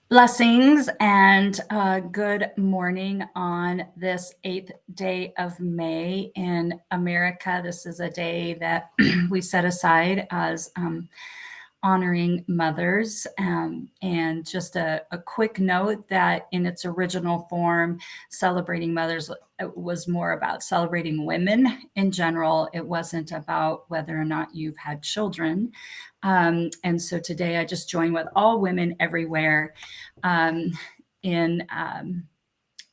Blessings and good morning on this 8th day of May in America. This is a day that we set aside as honoring mothers. And just a quick note that in its original form, celebrating mothers was more about celebrating women in general. It wasn't about whether or not you've had children. And so today I just join with all women everywhere in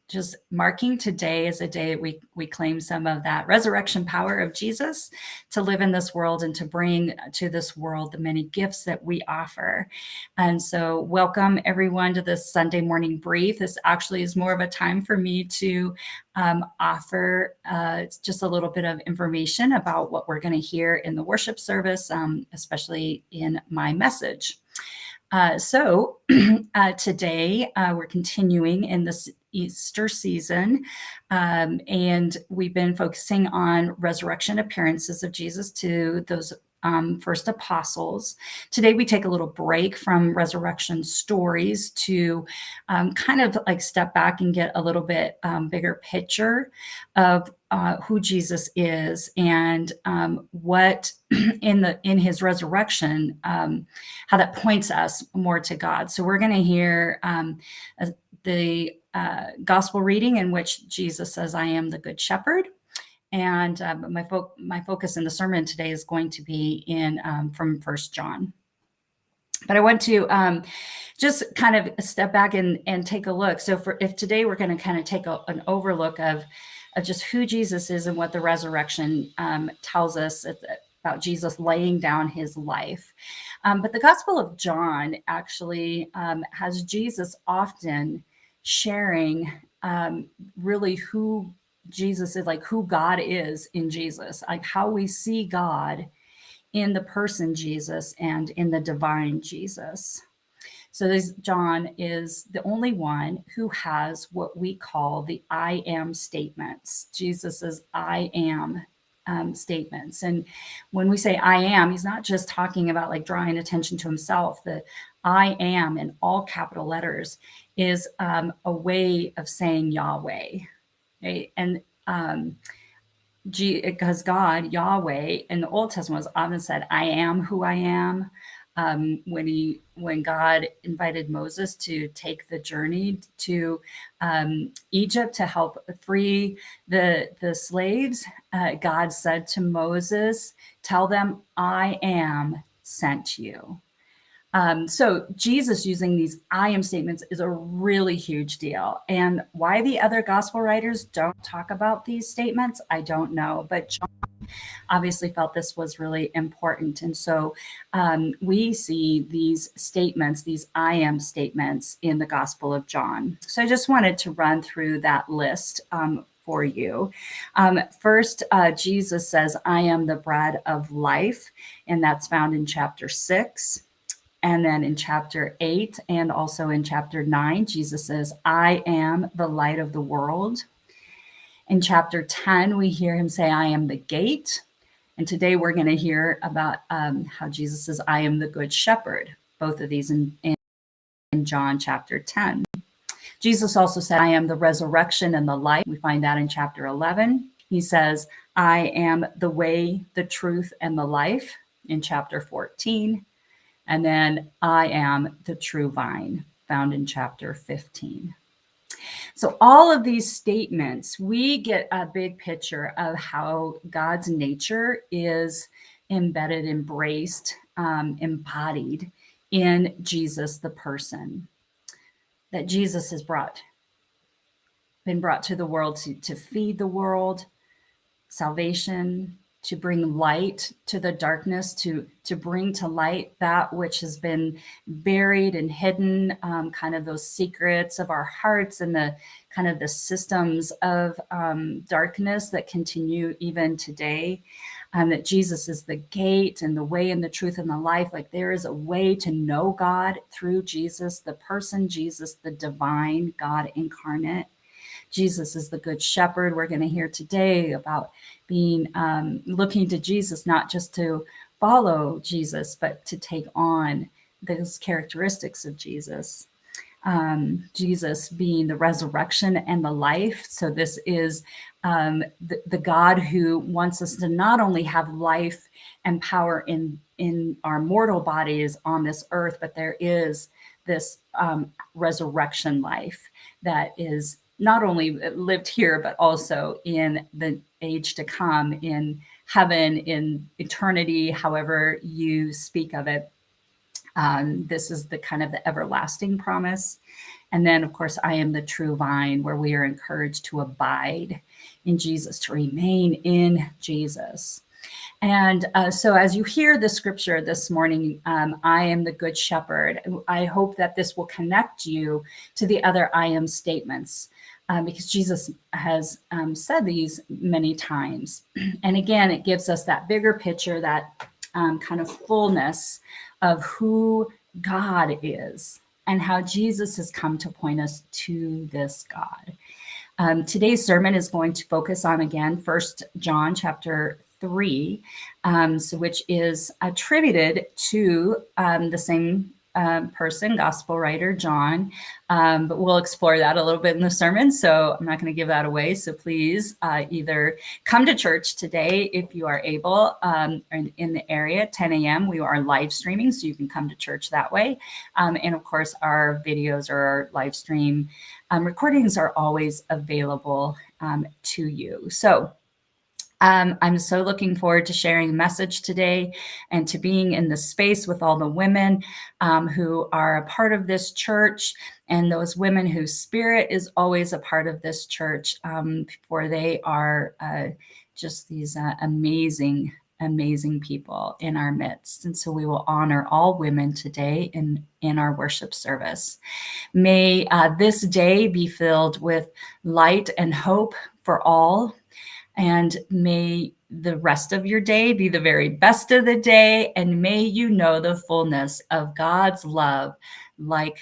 just marking today as a day we claim some of that resurrection power of Jesus to live in this world and to bring to this world the many gifts that we offer. And so welcome everyone to this Sunday morning brief. This actually is more of a time for me to offer just a little bit of information about what we're going to hear in the worship service, especially in my message. So today we're continuing in this Easter season, and we've been focusing on resurrection appearances of Jesus to those first apostles. Today we take a little break from resurrection stories to kind of like step back and get a little bit bigger picture of who Jesus is and what in his resurrection, how that points us more to God. So we're going to hear the gospel reading in which Jesus says, "I am the good shepherd." And my focus in the sermon today is going to be in from 1 John. But I want to just kind of step back and take a look. So if today we're going to kind of take an overlook of just who Jesus is and what the resurrection tells us about Jesus laying down his life. But the Gospel of John actually has Jesus often sharing really who Jesus is, like who God is in Jesus, like how we see God in the person Jesus and in the divine Jesus. So John is the only one who has what we call the I am statements, Jesus's I am statements. And when we say I am, he's not just talking about like drawing attention to himself. The I am in all capital letters is a way of saying Yahweh. Right? And because God, Yahweh, in the Old Testament was often said, "I am who I am." When God invited Moses to take the journey to Egypt to help free the slaves, God said to Moses, "Tell them I am sent you." So Jesus using these I am statements is a really huge deal. And why the other gospel writers don't talk about these statements, I don't know. But John obviously felt this was really important. And so we see these statements, these I am statements in the Gospel of John. So I just wanted to run through that list for you. First, Jesus says, "I am the bread of life," and that's found in chapter 6. And then in chapter 8 and also in chapter 9, Jesus says, "I am the light of the world." In chapter 10, we hear him say, "I am the gate." And today we're going to hear about how Jesus says, "I am the good shepherd." Both of these in John chapter 10. Jesus also said, "I am the resurrection and the life." We find that in chapter 11. He says, "I am the way, the truth, and the life" in chapter 14. And then, "I am the true vine," found in chapter 15. So all of these statements, we get a big picture of how God's nature is embedded, embraced, embodied in Jesus, the person. That Jesus has been brought to the world to feed the world, salvation, to bring light to the darkness, to bring to light that which has been buried and hidden, kind of those secrets of our hearts and the kind of the systems of darkness that continue even today. That Jesus is the gate and the way and the truth and the life. Like there is a way to know God through Jesus, the person Jesus, the divine God incarnate. Jesus is the good shepherd. We're going to hear today about being looking to Jesus, not just to follow Jesus, but to take on those characteristics of Jesus. Jesus being the resurrection and the life. So this is the God who wants us to not only have life and power in our mortal bodies on this earth, but there is this resurrection life that is not only lived here, but also in the age to come, in heaven, in eternity, however you speak of it. This is the kind of the everlasting promise. And then, of course, I am the true vine, where we are encouraged to abide in Jesus, to remain in Jesus. And so, as you hear the scripture this morning, I am the good shepherd. I hope that this will connect you to the other I am statements, because Jesus has said these many times. And again, it gives us that bigger picture, that kind of fullness of who God is and how Jesus has come to point us to this God. Today's sermon is going to focus on, again, 1 John chapter 3, which is attributed to the same person, gospel writer John, but we'll explore that a little bit in the sermon, so I'm not going to give that away. So please either come to church today if you are able, in the area, 10 a.m. We are live streaming, so you can come to church that way. And of course, our videos or our live stream recordings are always available to you. So I'm so looking forward to sharing a message today and to being in the space with all the women who are a part of this church, and those women whose spirit is always a part of this church, for they are just these amazing people in our midst. And so we will honor all women today in our worship service. May this day be filled with light and hope for all. And may the rest of your day be the very best of the day. And may you know the fullness of God's love, like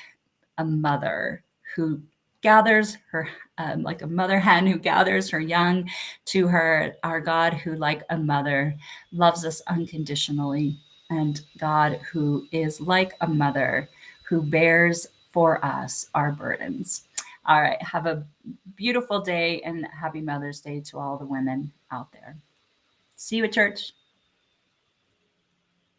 a mother who gathers her, like a mother hen who gathers her young to her, our God who, like a mother, loves us unconditionally, and God who is like a mother who bears for us our burdens. All right, have a beautiful day, and happy Mother's Day to all the women out there. See you at church.